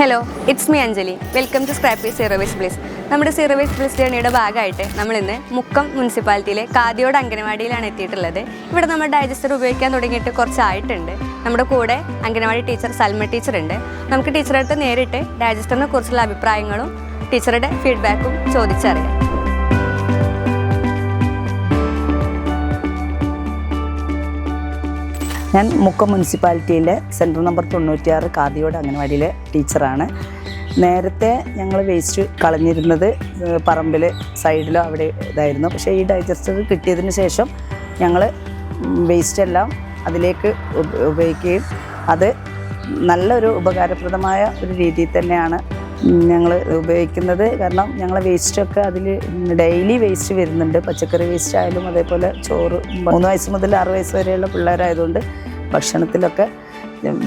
Hello, it's me Anjali. Welcome to Scrappy zero waste place. നമ്മുടെ zero waste place ജേണിയുടെ ഭാഗമായിട്ട് നമ്മളിന്ന് മുക്കം മുനിസിപ്പാലിറ്റിയിലെ കാതിയോട് അംഗനവാടിയിലാണ് എത്തിയിട്ടുള്ളത്. ഇവിടെ നമ്മൾ ഡൈജസ്റ്റർ ഉപയോഗിക്കാൻ തുടങ്ങിയിട്ട് കുറച്ചായിട്ടുണ്ട്. നമ്മുടെ കൂടെ അംഗനവാടി ടീച്ചർ സൽമ ടീച്ചർ ഉണ്ട്. നമുക്ക് ടീച്ചറുടെ അടുത്ത് നേരിട്ട് ഡൈജസ്റ്ററിനെ കുറിച്ചുള്ള അഭിപ്രായങ്ങളും ടീച്ചറുടെ ഫീഡ്ബാക്കും ചോദിച്ചറിയാം. ഞാൻ മുക്കം മുനിസിപ്പാലിറ്റിയിലെ സെൻറ്റർ നമ്പർ 96 കാതിയോട് അംഗനവാടിയിലെ ടീച്ചറാണ്. നേരത്തെ ഞങ്ങൾ വേസ്റ്റ് കളഞ്ഞിരുന്നത് പറമ്പിൽ സൈഡിലോ അവിടെ ഇതായിരുന്നു. പക്ഷേ ഈ ഡൈജസ്റ്റർ കിട്ടിയതിന് ശേഷം ഞങ്ങൾ വേസ്റ്റെല്ലാം അതിലേക്ക് ഉപയോഗിക്കുകയും അത് നല്ലൊരു ഉപകാരപ്രദമായ ഒരു രീതിയിൽ തന്നെയാണ് ഞങ്ങൾ ഉപയോഗിക്കുന്നത്. കാരണം ഞങ്ങളെ വേസ്റ്റൊക്കെ അതിൽ ഡെയിലി വേസ്റ്റ് വരുന്നുണ്ട്. പച്ചക്കറി വേസ്റ്റ് ആയാലും അതേപോലെ ചോറ് 3 വയസ്സ് മുതൽ 6 വയസ്സ് വരെയുള്ള പിള്ളേരായതുകൊണ്ട് ഭക്ഷണത്തിലൊക്കെ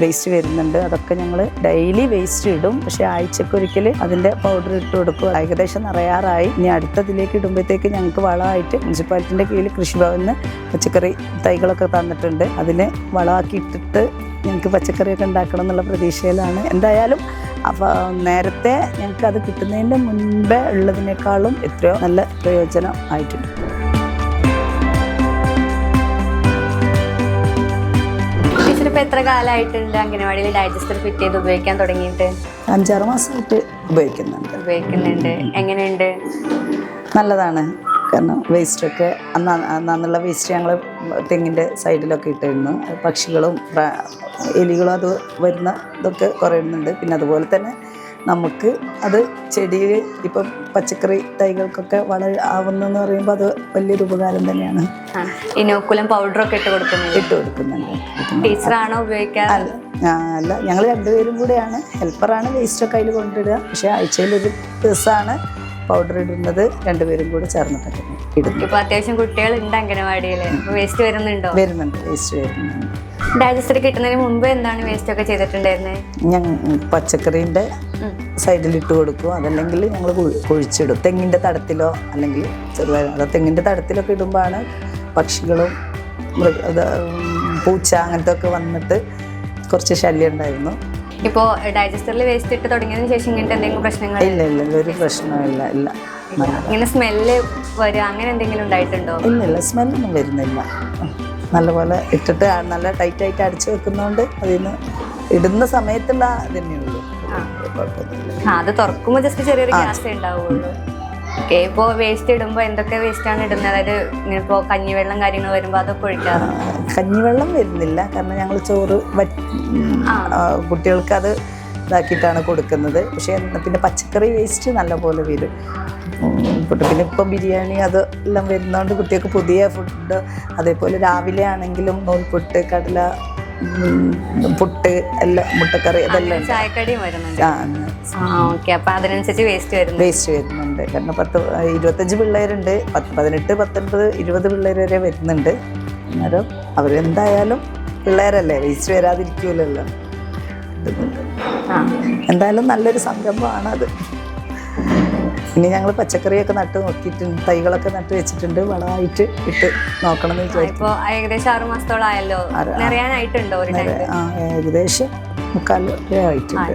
വേസ്റ്റ് വരുന്നുണ്ട്. അതൊക്കെ ഞങ്ങൾ ഡെയിലി വേസ്റ്റ് ഇടും. പക്ഷേ ആഴ്ചക്കൊരിക്കൽ അതിൻ്റെ പൗഡർ ഇട്ട് കൊടുക്കും. ഏകദേശം നിറയാറായി. ഇനി അടുത്തതിലേക്ക് ഇടുമ്പോഴത്തേക്ക് ഞങ്ങൾക്ക് വളമായിട്ട് മുനിസിപ്പാലിറ്റിൻ്റെ കീഴിൽ കൃഷിഭവനിൽ പച്ചക്കറി തൈകളൊക്കെ തന്നിട്ടുണ്ട്. അതിന് വളമാക്കി ഇട്ടിട്ട് ഞങ്ങൾക്ക് പച്ചക്കറിയൊക്കെ ഉണ്ടാക്കണം എന്നുള്ള പ്രതീക്ഷയിലാണ്. എന്തായാലും അപ്പോൾ നേരത്തെ ഞങ്ങൾക്ക് അത് കിട്ടുന്നതിൻ്റെ മുൻപേ ഉള്ളതിനേക്കാളും എത്രയോ നല്ല പ്രയോജനം ആയിട്ടുണ്ട്. ടീച്ചർ ഇപ്പോൾ എത്ര കാലമായിട്ടുണ്ട് അംഗനവാടിയിൽ ഡൈജസ്റ്റർ ഫിറ്റ് ചെയ്ത് ഉപയോഗിക്കാൻ തുടങ്ങിയിട്ട്? 5-6 മാസമായിട്ട് ഉപയോഗിക്കുന്നുണ്ട്. എങ്ങനെയുണ്ട്? നല്ലതാണ്. കാരണം വേസ്റ്റൊക്കെ അന്നുള്ള വേസ്റ്റ് ഞങ്ങൾ തെങ്ങിൻ്റെ സൈഡിലൊക്കെ ഇട്ടിരുന്നു. പക്ഷികളും എലികളും അത് വരുന്ന ഇതൊക്കെ കുറയുന്നുണ്ട്. പിന്നെ അതുപോലെ തന്നെ നമുക്ക് അത് ചെടിയിൽ ഇപ്പം പച്ചക്കറി തൈകൾക്കൊക്കെ വളം ആവുന്നെന്ന് പറയുമ്പോൾ അത് വലിയൊരു ഉപകാരം തന്നെയാണ്. ഇനോക്കുലം പൗഡറൊക്കെ ഇട്ട് കൊടുക്കുന്നുണ്ട്. ടീച്ചറാണോ ഉപയോഗിക്കാറ്? അല്ല, ഞങ്ങൾ രണ്ടുപേരും കൂടെയാണ്. ഹെൽപ്പറാണ് വേസ്റ്റൊക്കെ അതിൽ കൊണ്ടിടുക. പക്ഷേ ആഴ്ചയിലൊരു ദിവസമാണ് പൗഡർ ഇടുന്നത്. രണ്ടുപേരും കൂടെ ചേർന്നിട്ടൊക്കെ ഇടുന്നു. ഇപ്പോൾ അത്യാവശ്യം കുട്ടികളുണ്ട് അംഗനവാടിയിൽ. വേസ്റ്റ് വരുന്നുണ്ട്. വേസ്റ്റ് വരുന്നുണ്ട്. ഡൈജസ്റ്റർ കിട്ടുന്നതിന് മുമ്പ് എന്താണ് വേസ്റ്റ് ഒക്കെ ചെയ്തിട്ടുണ്ടായിരുന്നത്? ഞാൻ പച്ചക്കറീൻ്റെ സൈഡിലിട്ട് കൊടുക്കും. അതല്ലെങ്കിൽ ഞങ്ങൾ കുഴിച്ചിടും. തെങ്ങിൻ്റെ തടത്തിലോ അല്ലെങ്കിൽ ചെറുതായി തെങ്ങിൻ്റെ തടത്തിലൊക്കെ ഇടുമ്പോഴാണ് പക്ഷികളും പൂച്ച അങ്ങനത്തെ ഒക്കെ വന്നിട്ട് കുറച്ച് ശല്യം ഉണ്ടായിരുന്നു. ഇപ്പോൾ ഡൈജസ്റ്ററിൽ വേസ്റ്റ് ഇട്ട് തുടങ്ങിയതിന് ശേഷം ഇങ്ങനത്തെ എന്തെങ്കിലും പ്രശ്നങ്ങൾ? ഇല്ല, ഒരു പ്രശ്നമില്ല. ഇങ്ങനെ സ്മെല്ല് വരിക അങ്ങനെ എന്തെങ്കിലും ഉണ്ടായിട്ടുണ്ടോ? ഇല്ല, സ്മെല്ലൊന്നും വരുന്നില്ല. നല്ലപോലെ ഇട്ടിട്ട് നല്ല ടൈറ്റായിട്ട് അടിച്ചു വെക്കുന്നതുകൊണ്ട് അതിന് ഇടുന്ന സമയത്തുള്ള തന്നെയുള്ളൂ. അത് തുറക്കുമ്പോൾ ജസ്റ്റ് ചെറിയൊരു ഗ്യാസ് ഉണ്ടാവുള്ളൂ. ഓക്കെ. ഇപ്പോൾ വേസ്റ്റ് ഇടുമ്പോൾ എന്തൊക്കെ വേസ്റ്റാണ് ഇടുന്നത്? അതായത് ഇപ്പോൾ കഞ്ഞിവെള്ളം കാര്യങ്ങൾ വരുമ്പോൾ അതൊക്കെ ഒഴിക്കാറ്? കഞ്ഞിവെള്ളം വരുന്നില്ല. കാരണം ഞങ്ങൾ ചോറ് കുട്ടികൾക്ക് അത് ഇതാക്കിയിട്ടാണ് കൊടുക്കുന്നത്. പക്ഷേ പിന്നെ പച്ചക്കറി വേസ്റ്റ് നല്ലപോലെ വരും. പിന്നെ ഇപ്പം ബിരിയാണി അതെല്ലാം വരുന്നതുകൊണ്ട് കുട്ടികൾക്ക് പുതിയ ഫുഡ്, അതേപോലെ രാവിലെ ആണെങ്കിലും നൂൽപുട്ട്, കടല, പുട്ട് എല്ലാം, മുട്ടക്കറി അതെല്ലാം ചായക്കടിയും വരുന്നുണ്ട്. ഓക്കെ. അപ്പം അതിനനുസരിച്ച് വേസ്റ്റ് വരുന്നുണ്ട്. കാരണം 25 പിള്ളേരുണ്ട്. 18, 19, 20 പിള്ളേർ വരെ വരുന്നുണ്ട്. അന്നേരം അവരെന്തായാലും പിള്ളേരല്ലേ, വേസ്റ്റ് വരാതിരിക്കൂലല്ലോ. എന്തായാലും നല്ലൊരു സംരംഭമാണ് അത്. ഇനി ഞങ്ങൾ പച്ചക്കറിയൊക്കെ നട്ട് നോക്കിയിട്ടുണ്ട്. തൈകളൊക്കെ നട്ട് വെച്ചിട്ടുണ്ട്. വളമായിട്ട് ഇട്ട് നോക്കണം എന്ന് വിചാരിച്ചു. ഇപ്പോൾ ഏകദേശം 6 മാസത്തോളം ആയല്ലോ. നിറയാനായിട്ടുണ്ടോ? ഏകദേശം 3/4 ആയിട്ടുണ്ട്.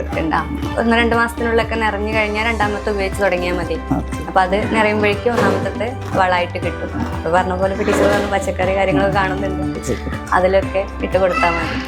1-2 മാസത്തിനുള്ളിലൊക്കെ നിറഞ്ഞു കഴിഞ്ഞാൽ രണ്ടാമത്തെ ഉപയോഗിച്ച് തുടങ്ങിയാൽ മതി. അപ്പം അത് നിറയുമ്പോഴേക്കും ഒന്നാമത്തെ വളമായിട്ട് കിട്ടും. അപ്പോൾ പറഞ്ഞ പോലെ ടീച്ചർ പച്ചക്കറി കാര്യങ്ങളൊക്കെ കാണുന്നുണ്ട്, അതിലൊക്കെ ഇട്ട് കൊടുത്താൽ മതി.